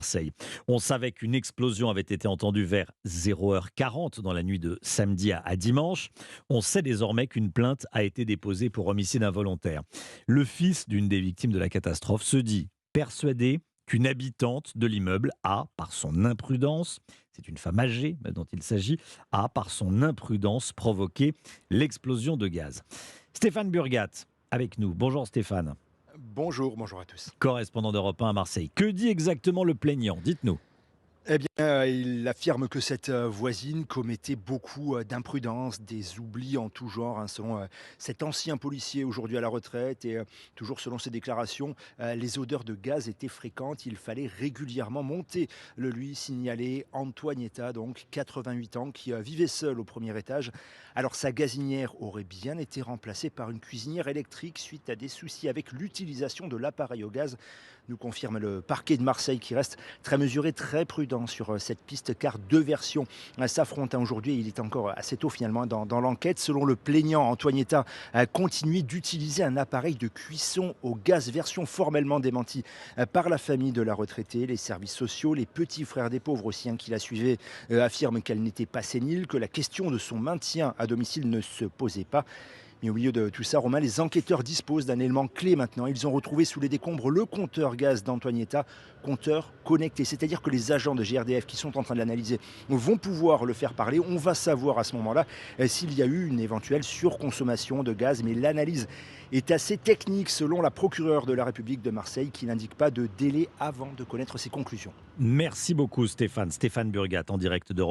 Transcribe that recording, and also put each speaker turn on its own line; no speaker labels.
Marseille. On savait qu'une explosion avait été entendue vers 0h40 dans la nuit de samedi à dimanche. On sait désormais qu'une plainte a été déposée pour homicide involontaire. Le fils d'une des victimes de la catastrophe se dit persuadé qu'une habitante de l'immeuble a, par son imprudence, c'est une femme âgée dont il s'agit, a, par son imprudence, provoqué l'explosion de gaz. Stéphane Burgat, avec nous. Bonjour Stéphane,
Bonjour, bonjour à tous.
correspondant d'Europe 1 à Marseille. Que dit exactement le plaignant? Dites-nous.
Eh bien, il affirme que cette voisine commettait beaucoup d'imprudence, des oublis en tout genre, hein, selon cet ancien policier aujourd'hui à la retraite. Et toujours selon ses déclarations, les odeurs de gaz étaient fréquentes. Il fallait régulièrement monter, le lui signalait Antoinetta, donc 88 ans, qui vivait seule au premier étage. Alors sa gazinière aurait bien été remplacée par une cuisinière électrique suite à des soucis avec l'utilisation de l'appareil au gaz, nous confirme le parquet de Marseille qui reste très mesuré, très prudent sur cette piste car deux versions s'affrontent, hein, aujourd'hui. Il est encore assez tôt finalement dans l'enquête. Selon le plaignant, Antoinetta a continué d'utiliser un appareil de cuisson au gaz, version formellement démentie par la famille de la retraitée, les services sociaux, les petits frères des pauvres aussi, hein, qui la suivaient, affirment qu'elle n'était pas sénile, que la question de son maintien à domicile ne se posait pas. Mais au milieu de tout ça, Romain, les enquêteurs disposent d'un élément clé maintenant. Ils ont retrouvé sous les décombres le compteur gaz d'Antoinetta, compteur connecté. C'est-à-dire que les agents de GRDF qui sont en train de l'analyser vont pouvoir le faire parler. On va savoir à ce moment-là s'il y a eu une éventuelle surconsommation de gaz. Mais l'analyse est assez technique selon la procureure de la République de Marseille qui n'indique pas de délai avant de connaître ses conclusions.
Merci beaucoup Stéphane. Stéphane Burgat en direct d'Europe.